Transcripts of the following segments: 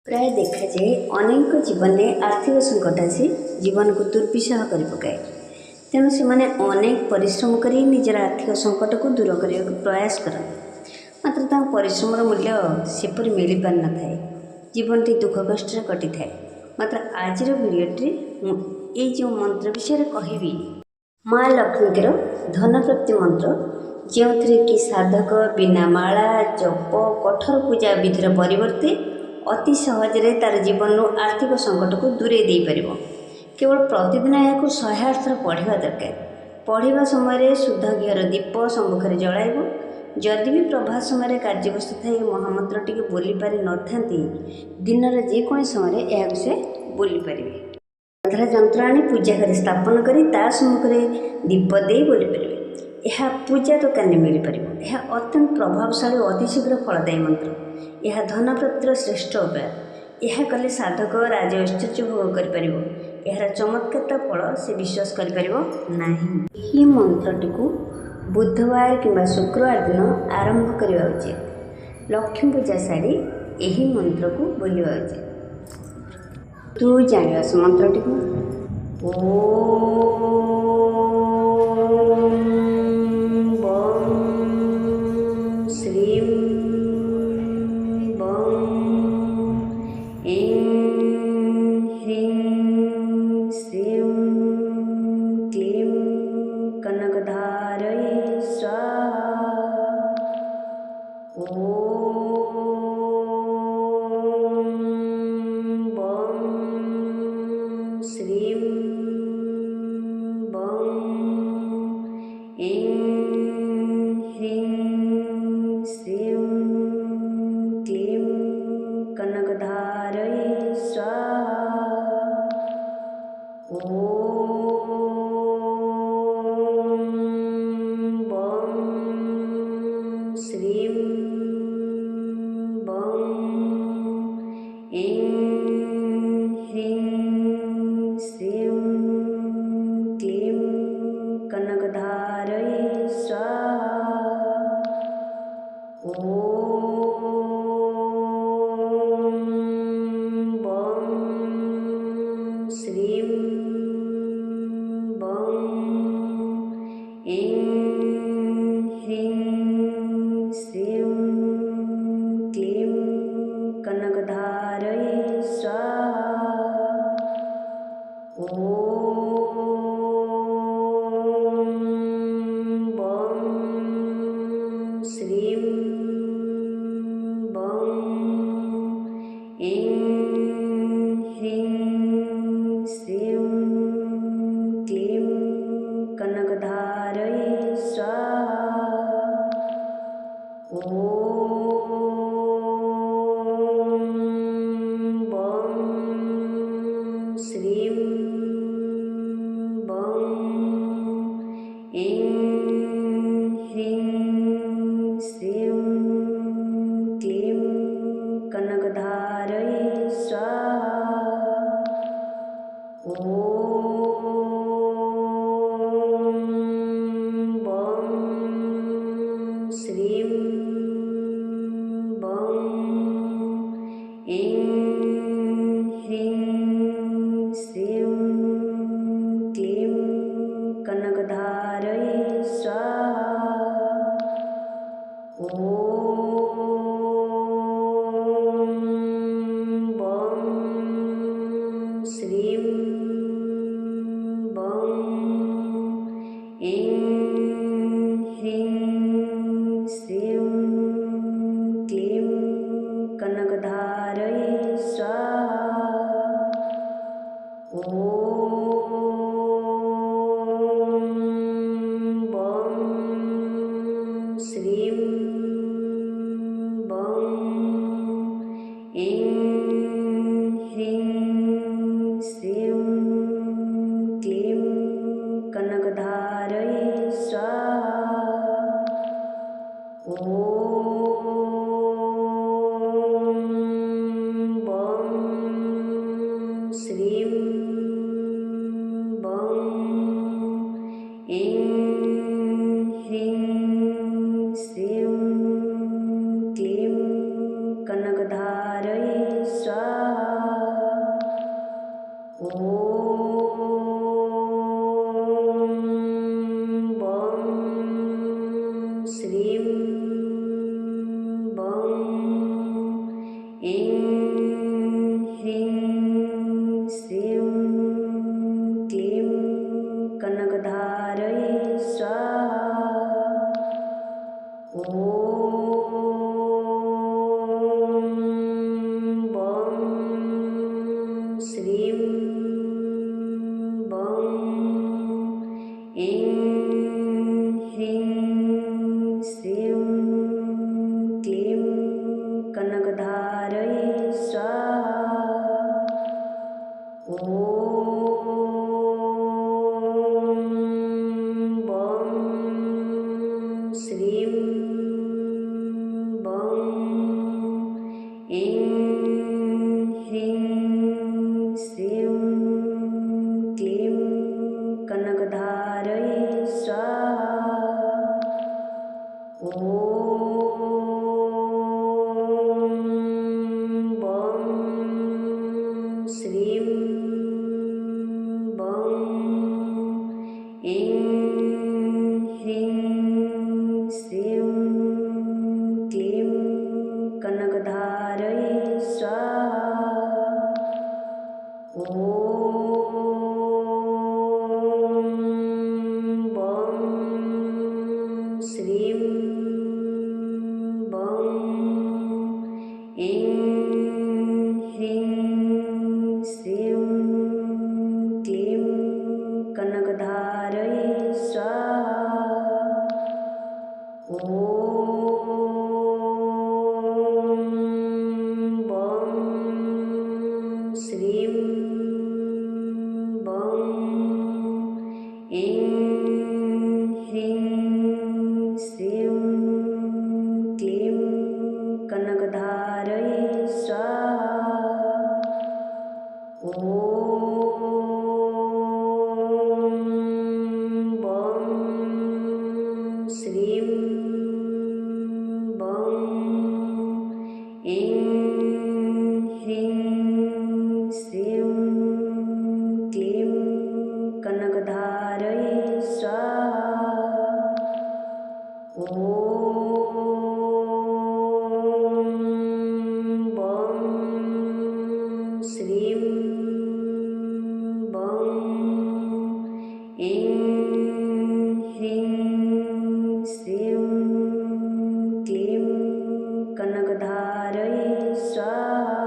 प्राय देखा जाए अनेक जीवन में आर्थिक संकट आसी जीवन को दुर्विषह कर पकाए। तेणु से अनेक परिश्रम कर निजर आर्थिक संकट को दूर करने को प्रयास करते, मात्र परिश्रम मूल्य सेपरी मिल पार न था। जीवनटी दुख कष्ट कटि थाए। मात्र आज भिडियोटे मुझे जो मंत्र विषय कहबी, माँ लक्ष्मीकर धन प्राप्ति मंत्र, जो थी कि साधक बिना माला जप कठोर पूजा विधिर परिवर्ते अति सहजरे तार जीवन आर्थिक संकट को दूरे दे पार। केवल प्रतिदिन यह 108 थर पढ़ा दरकार। पढ़ा समय शुद्ध घीर दीप सम्मुखें जलाइब। जदि भी प्रभात समय कार्यव्यस्त थाई महामंत्र टी बोली पारि न था, दिन जेको समय यह से बोली पारे। आधार जंत्र आनी पूजा घर स्थापन कर सम्मुखें दीप दे बोली पारे। यह पूजा दुकान मिल पार। यह अत्यंत प्रभावशाली और अतिशीघ्र फलदायी मंत्र। यह धन प्राप्तिर श्रेष्ठ उपाय। यह कले साधक राज ऐश्वर्य भोग कर। यार चमत्कार फल से विश्वास कर मंत्रटी को बुधवार कि शुक्रवार दिन आरंभ करने उचित। लक्ष्मी पूजा सारी यही मंत्र को बोलवा उचित। तू जान से मंत्रटी को कनकधारये स्वाहा। बं श्रीं बं ऐं ह्रीं श्रीं क्लीं कनकधारये स्वाहा। श्रीं बं ऐं ह्रीं श्रीं क्लीं कनकधारये स्वाहा। बं श्रीं बं ऐं ह्रीं श्रीं क्लीं कनकधारये स्वाहा। बं श्रीं बं ऐं ह्रीं श्रीं क्लीं कनकधारये स्वाहा। बं श्रीं बं ऐं ह्रीं श्रीं क्लीं कनकधारये स्वाहा। बं श्रीं बं ऐं ह्रीं श्रीं क्लीं कनकधारये स्वाहा। बं श्रीं बं ऐं ह्रीं श्रीं क्लीं कनकधारये स्वाहा। बं श्रीं बं ऐं ह्रीं श्रीं क्लीं कनकधारये स्वाहा। बं श्रीं बं ऐं ह्रीं श्रीं क्लीं कनकधारये स्वाहा। ह्रीं श्रीं क्लीं कनकधारये स्वाहा। बं श्रीं बं ऐं ह्रीं श्रीं क्लीं कनकधारये स्वाहा। बं श्रीं बं ऐं ह्रीं श्रीं क्लीं कनकधारये स्वाहा। बं श्रीं बं ऐं ह्रीं श्रीं क्लीं कनकधारये स्वाहा। बं श्रीं बं ऐं ह्रीं श्रीं क्लीं कनकधारये स्वाहा। बं श्रीं बं ऐं ह्रीं श्रीं क्लीं कनकधारये स्वाहा। बं श्रीं बं ऐं ह्रीं श्रीं क्लीं कनकधारये स्वाहा। बं श्रीं बं ऐं ह्रीं श्रीं क्लीं कनकधारये स्वाहा।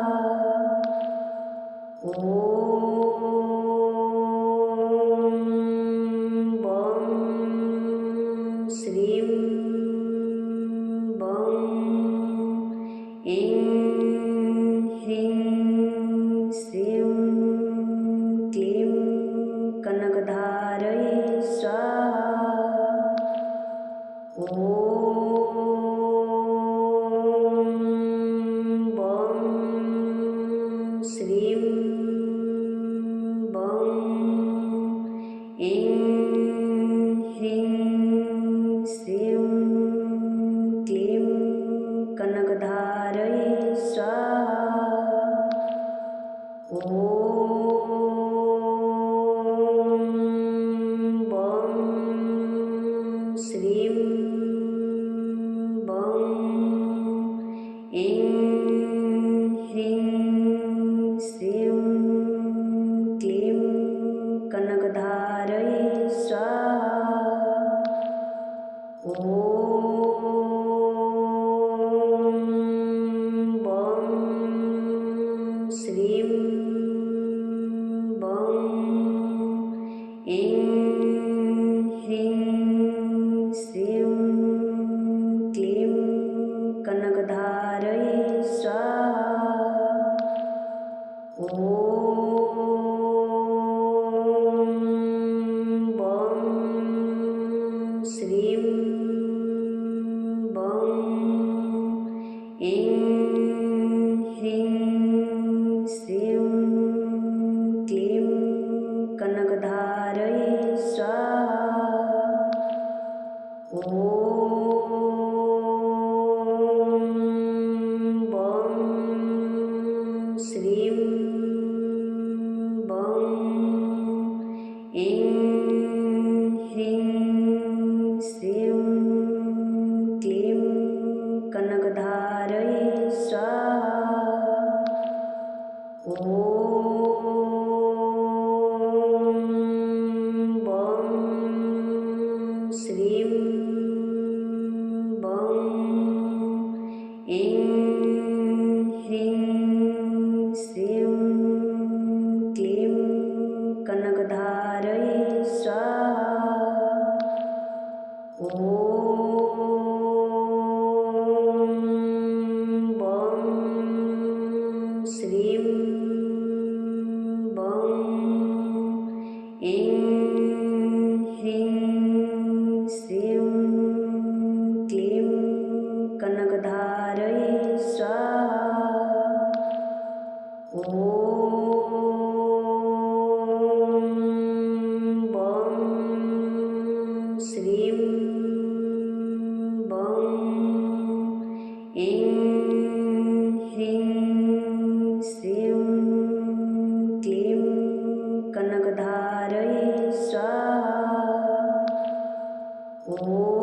बं श्रीं बं ऐं ह्रीं श्रीं क्लीं कनकधारये स्वाहा। बं श्रीं बं ऐं ह्रीं श्रीं क्लीं कनकधारये स्वाहा। बं श्रीं बं ऐं ह्रीं श्रीं क्लीं कनकधारये स्वाहा। बं श्रीं बं ऐं ह्रीं श्रीं क्लीं कनकधारये स्वाहा। बं श्रीं बं ऐं ह्रीं श्रीं क्लीं कनकधारये स्वाहा। बं श्रीं बं ऐं ह्रीं श्रीं क्लीं कनकधारये स्वाहा। बं श्रीं बं ऐं ह्रीं श्रीं क्लीं कनकधारये स्वाहा। बं श्रीं बं ऐं ह्रीं श्रीं क्लीं कनकधारये स्वाहा। बं श्रीं बं ऐं ह्रीं श्रीं क्लीं कनकधारये स्वाहा। बं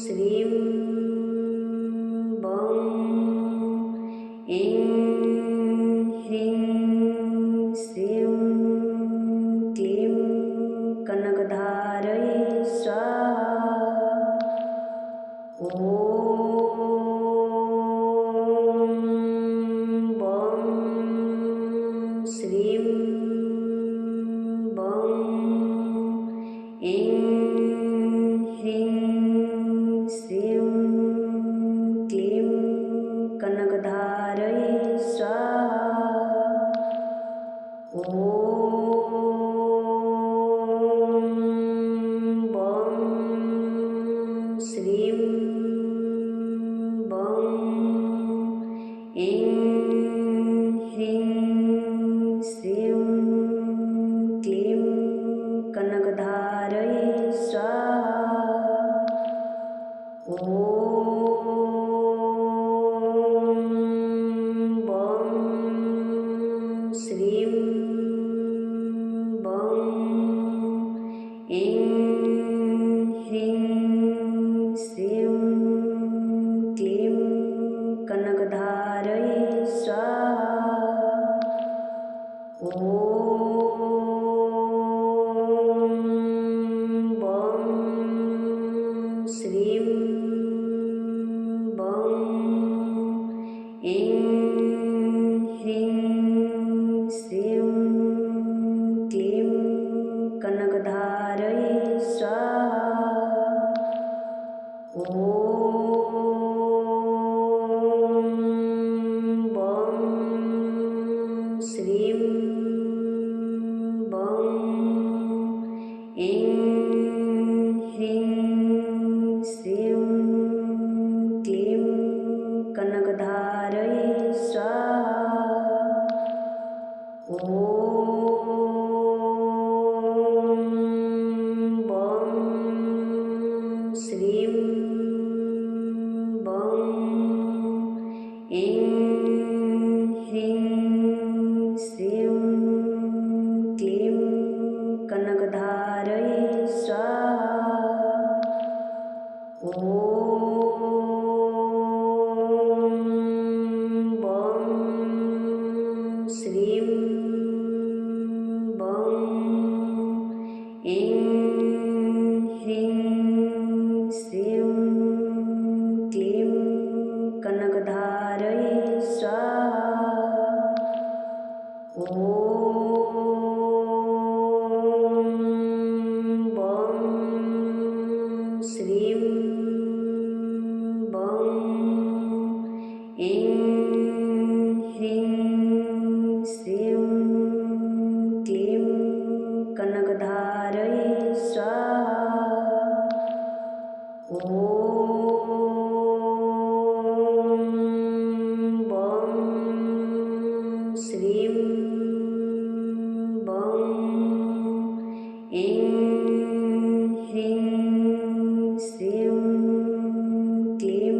श्रीं बं ऐं ह्रीं श्रीं क्लीं कनकधारये स्वाहा। बं श्रीं बं ऐं ह्रीं श्रीं क्लीं कनकधारये स्वाहा। बं श्रीं बं ऐं ह्रीं श्रीं क्लीं कनकधारये स्वाहा। बं श्रीं बं ऐं ह्रीं श्रीं क्लीं कनकधारये स्वाहा। बं श्रीं बं ऐं ह्रीं श्रीं क्लीं कनकधारये स्वाहा। बं श्रीं बं ऐं ह्रीं श्रीं क्लीं कनकधारये स्वाहा। बं श्रीं बं ऐं ह्रीं श्रीं क्लीं कनकधारये स्वाहा। बं श्रीं बं ऐं ह्रीं श्रीं क्लीं कनकधारये स्वाहा। बं श्रीं बं ऐं ह्रीं श्रीं क्लीं कनकधारये स्वाहा। बं श्रीं बं ऐं ह्रीं श्रीं क्लीं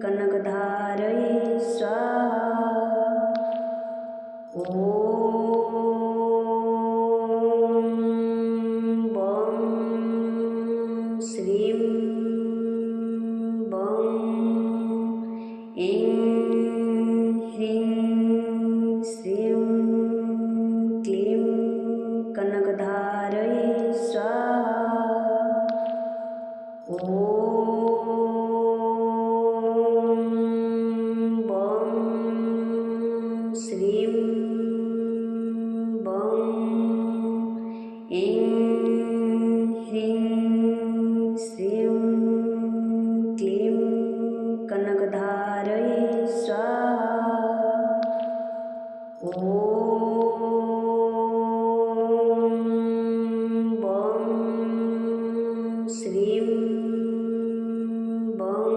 कनकधारये ऐं ह्रीं श्रीं क्लीं कनकधारये स्वाहा। बं श्रीं बं ऐं ह्रीं श्रीं क्लीं कनकधारये स्वाहा। बं श्रीं बं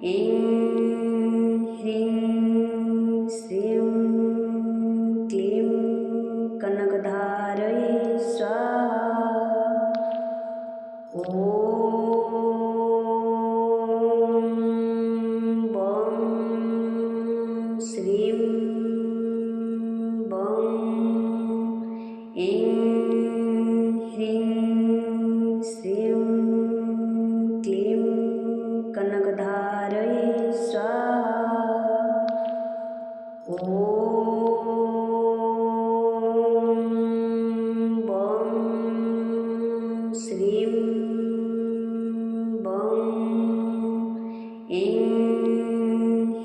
ऐं ह्रीं श्रीं क्लीं कनकधारये स्वाहा। बं श्रीं बं ऐं ह्रीं श्रीं क्लीं कनकधारये स्वाहा। बं श्रीं बं ऐं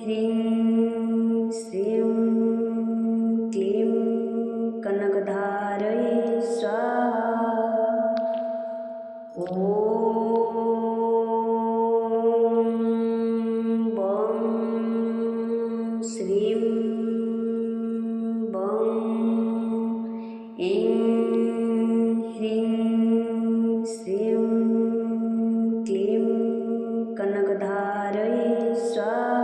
ह्रीं श्रीं क्लीं कनकधारये स्वाहा। बं श्रीं बं ऐं ह्रीं श्रीं क्लीं कनकधारये स्वाहा।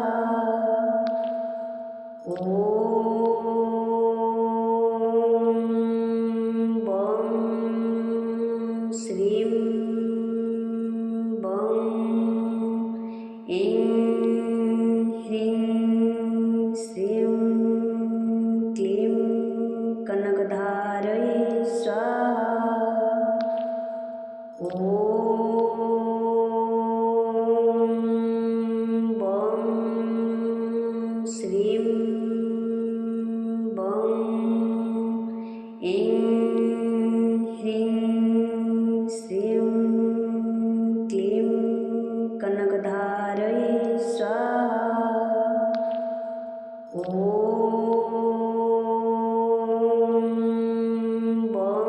बं श्रीं बं ऐं ह्रीं श्रीं क्लीं कनकधारये स्वाहा। बं श्रीं बं ऐं ह्रीं श्रीं क्लीं कनकधारये स्वाहा। बं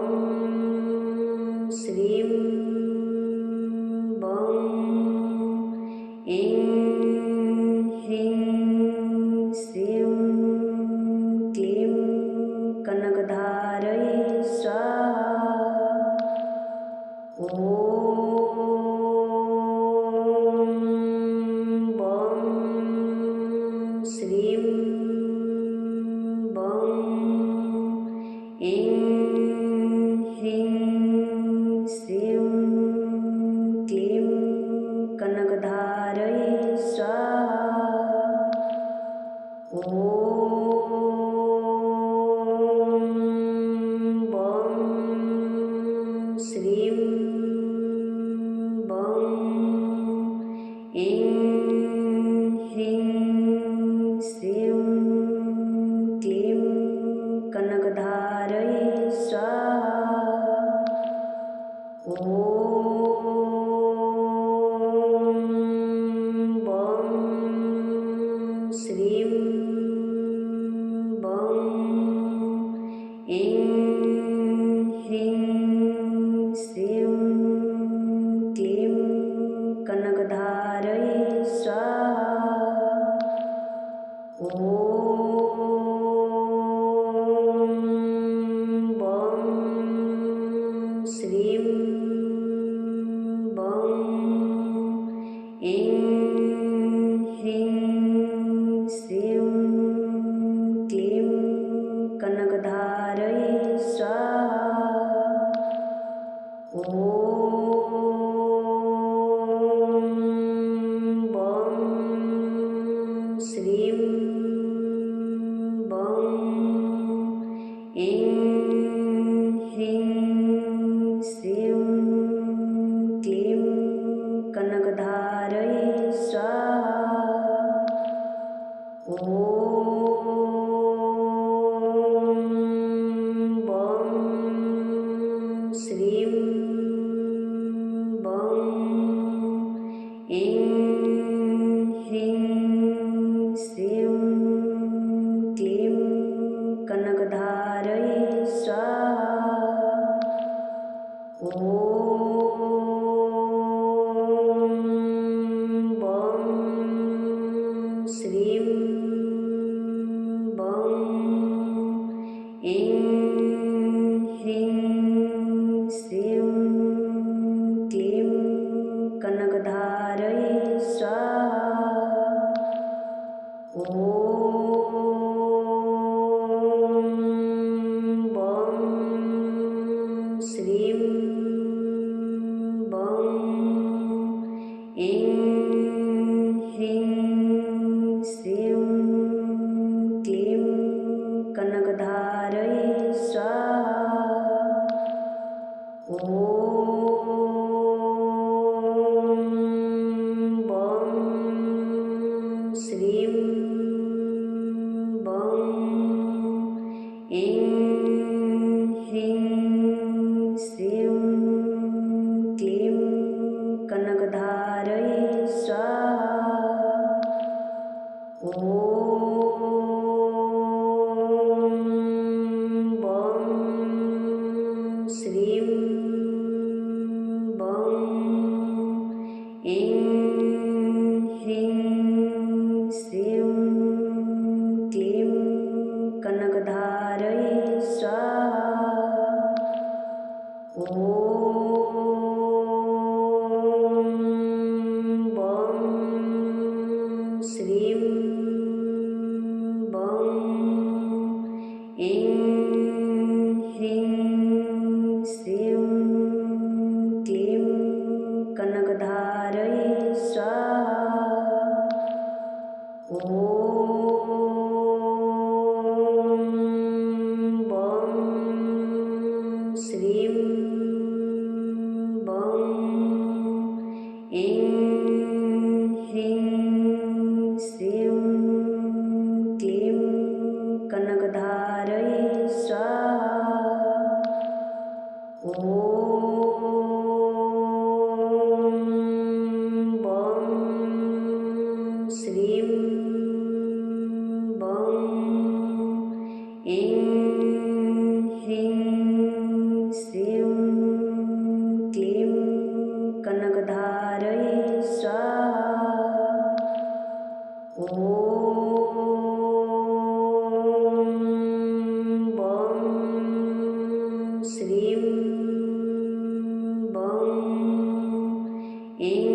श्रीं बं ऐं ह्रीं श्रीं क्लीं कनकधारये स्वाहा। बं श्रीं बं ऐं ह्रीं श्रीं क्लीं कनकधारये स्वाहा। बं श्रीं बं ऐं ह्रीं श्रीं क्लीं कनकधारये स्वाहा। बं श्रीं बं ऐं ह्रीं श्रीं क्लीं कनकधारये ऐं ह्रीं श्रीं क्लीं कनकधारये स्वाहा। ॐ बं श्रीं बं ऐं ह्रीं श्रीं क्लीं कनकधारये स्वाहा। ॐ बं श्रीं बं ऐं ह्रीं श्रीं क्लीं कनकधारये स्वाहा। ॐ बं श्रीं बं ऐं ह्रीं श्रीं क्लीं कनकधारये स्वाहा। ॐ बं श्रीं बं ऐं ह्रीं श्रीं क्लीं कनकधारये स्वाहा। ॐ बं श्रीं बं ऐं ह्रीं श्रीं क्लीं कनकधारये स्वाहा। ॐ बं श्रीं बं ऐं ह्रीं श्रीं क्लीं कनकधारये स्वाहा। ॐ बं श्रीं बं ऐं ह्रीं श्रीं क्लीं कनकधारये स्वाहा। ॐ बं श्रीं बं ऐं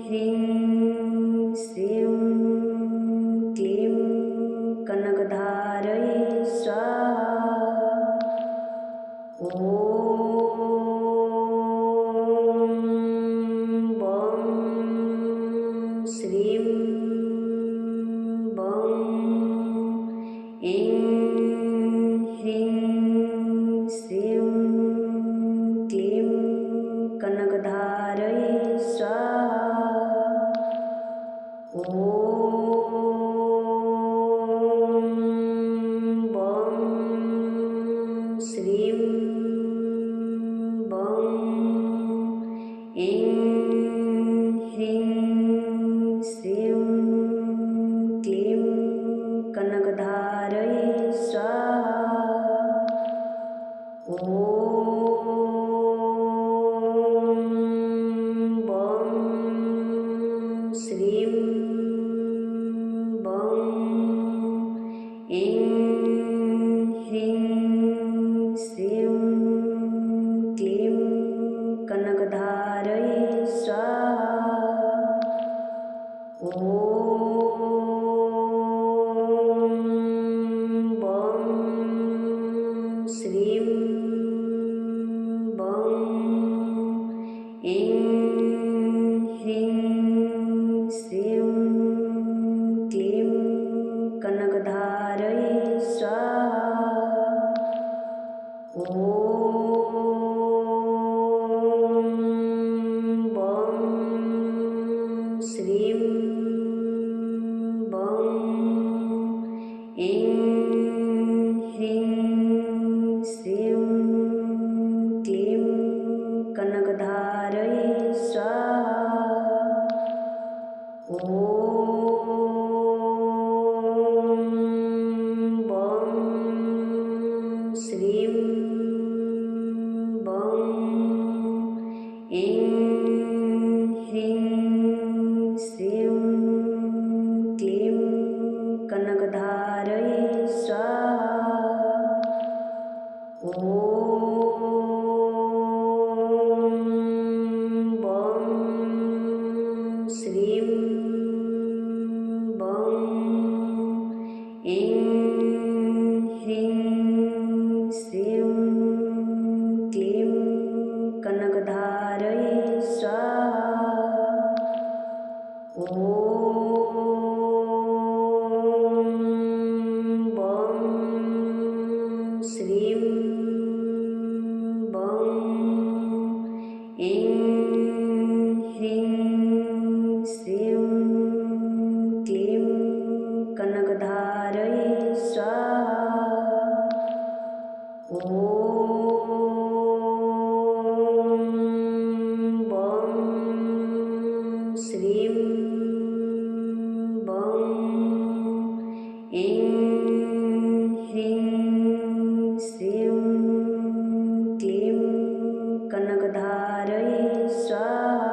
ह्रीं श्रीं क्लीं कनकधारये स्वाहा। ॐ बं श्रीं बं ऐं ह्रीं श्रीं क्लीं कनकधारये स्वाहा। ॐ बं श्रीं बं ऐं ह्रीं श्रीं क्लीं कनकधारये स्वाहा। ॐ बं श्रीं बं ऐं ह्रीं श्रीं क्लीं कनकधारये स्वाहा। ॐ बं श्रीं बं ऐं ह्रीं श्रीं क्लीं कनकधारये स्वाहा। ॐ बं श्रीं बं श्रीं बं ऐं ह्रीं श्रीं क्लीं कनकधारये स्वाहा। बं श्रीं बं ऐं ह्रीं श्रीं क्लीं कनकधारये स्वाहा। बं श्रीं बं ऐं ह्रीं श्रीं क्लीं कनकधारये स्वाहा। बं श्रीं बं ऐं ह्रीं श्रीं क्लीं कनकधारये स्वाहा।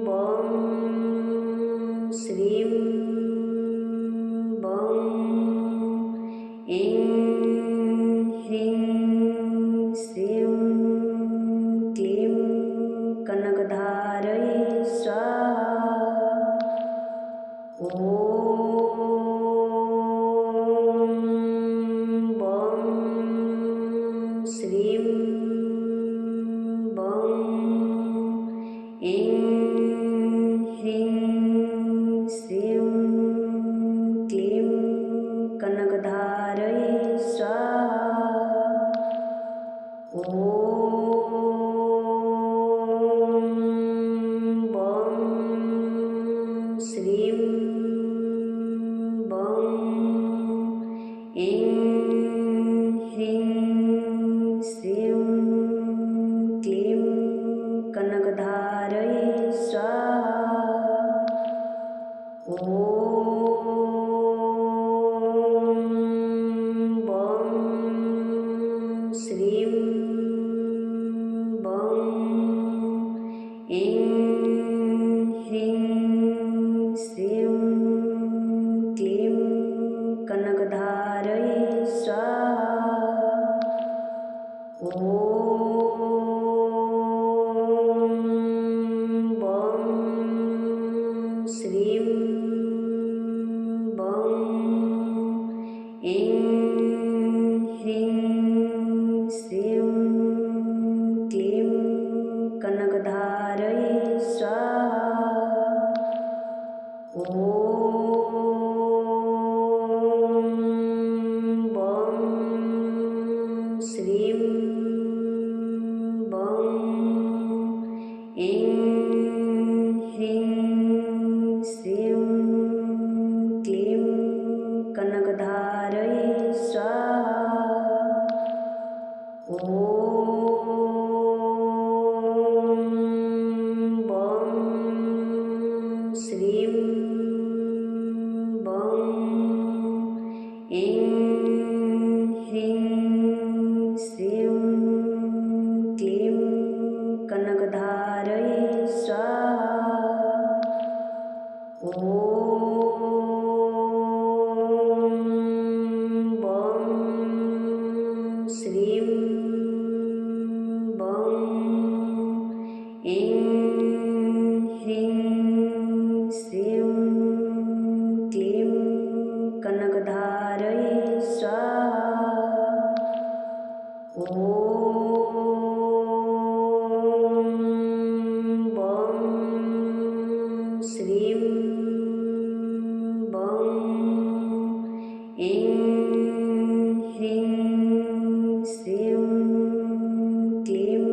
बं श्रीं बं ऐं ह्रीं श्रीं क्लीं कनकधारये स्वाहा। बं श्रीं बं ऐं ह्रीं श्रीं क्लीं कनकधारये स्वाहा। बं श्रीं बं ऐं ह्रीं श्रीं क्लीं कनकधारये स्वाहा। बं श्रीं बं ऐं ह्रीं श्रीं क्लीं कनकधारये स्वाहा। बं श्रीं बं ऐं ह्रीं श्रीं क्लीं कनकधारये स्वाहा। बं श्रीं बं ऐं ह्रीं श्रीं क्लीं कनकधारये स्वाहा। बं श्रीं बं ऐं ह्रीं श्रीं क्लीं कनकधारये स्वाहा। बं श्रीं बं ऐं ह्रीं श्रीं क्लीं कनकधारये स्वाहा। बं श्रीं बं ऐं ह्रीं श्रीं क्लीं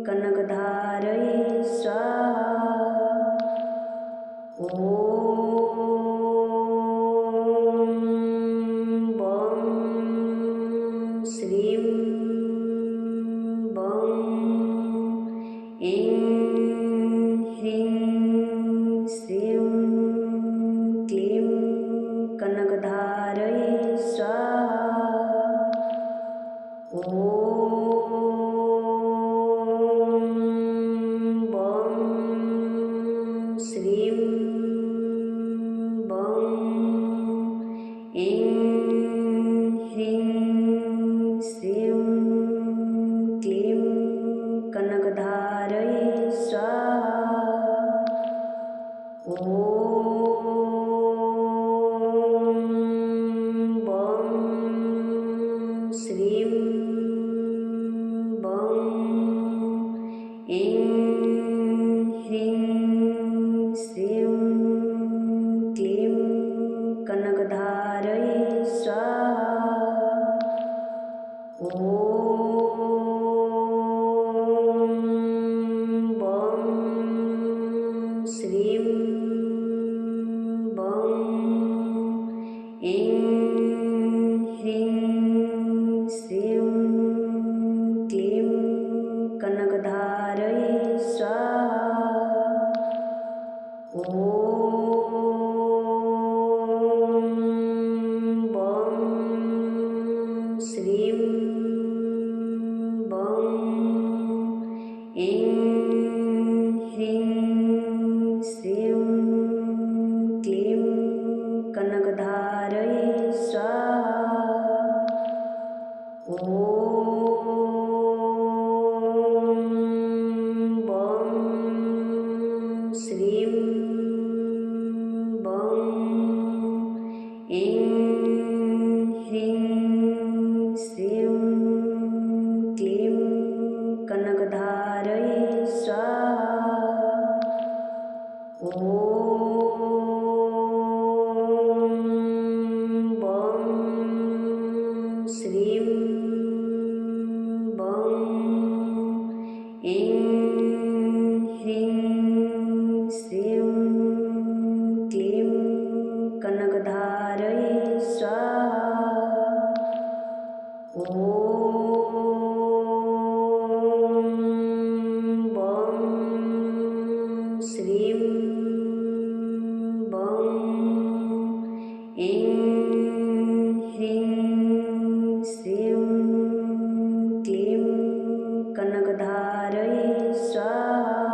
कनकधारये स्वाहा। बं श्रीं ऐं ह्रीं श्रीं क्लीं कनकधारये स्वाहा। ॐ बं श्रीं बं ऐं ह्रीं श्रीं क्लीं कनकधारये स्वाहा। ॐ बं श्रीं बं ऐं ह्रीं श्रीं क्लीं कनकधारये स्वाहा। ॐ बं श्रीं बं ऐं ह्रीं श्रीं क्लीं कनकधारये स्वाहा।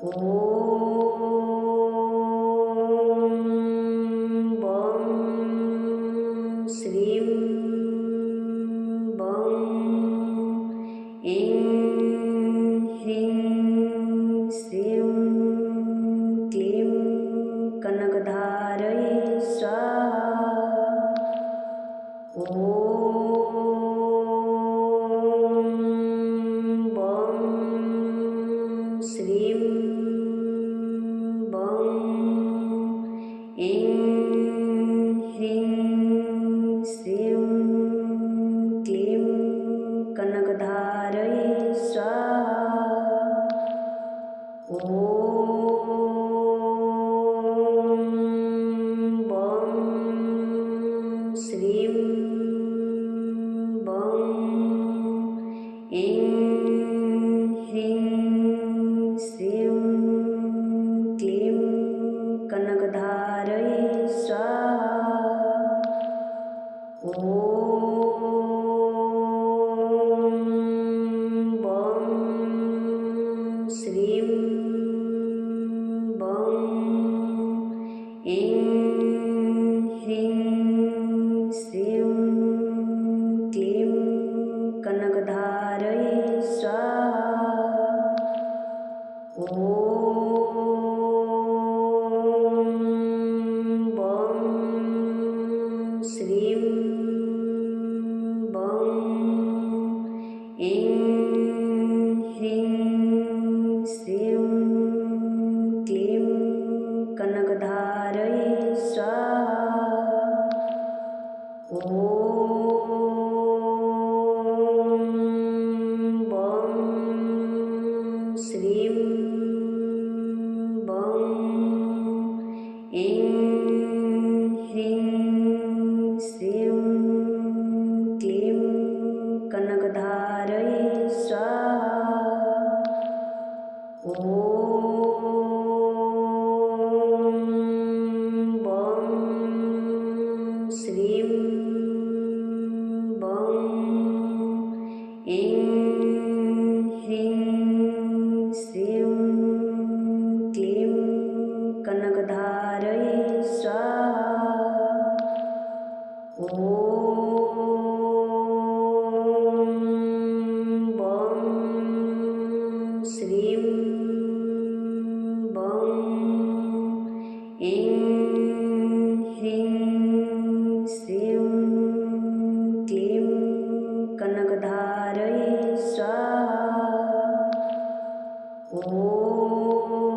ॐ बं श्रीं बं ऐं ह्रीं श्रीं क्लीं कनकधारये स्वाहा। ॐ बं श्रीं बं ऐं ह्रीं श्रीं क्लीं कनकधारये स्वाहा। ॐ बं श्रीं बं ऐं ह्रीं श्रीं क्लीं कनकधारये स्वाहा। ॐ बं श्रीं बं ऐं ह्रीं श्रीं क्लीं कनकधारये स्वाहा। ॐ बं श्रीं बं ऐं ह्रीं श्रीं क्लीं कनकधारये स्वाहा। ॐ बं श्रीं बं ऐं ह्रीं श्रीं क्लीं कनकधारये स्वाहा। ॐ बं श्रीं बं ऐं ह्रीं श्रीं क्लीं कनकधारये स्वाहा। ॐ बं श्रीं बं ऐं ह्रीं श्रीं क्लीं कनकधारये स्वाहा। ॐ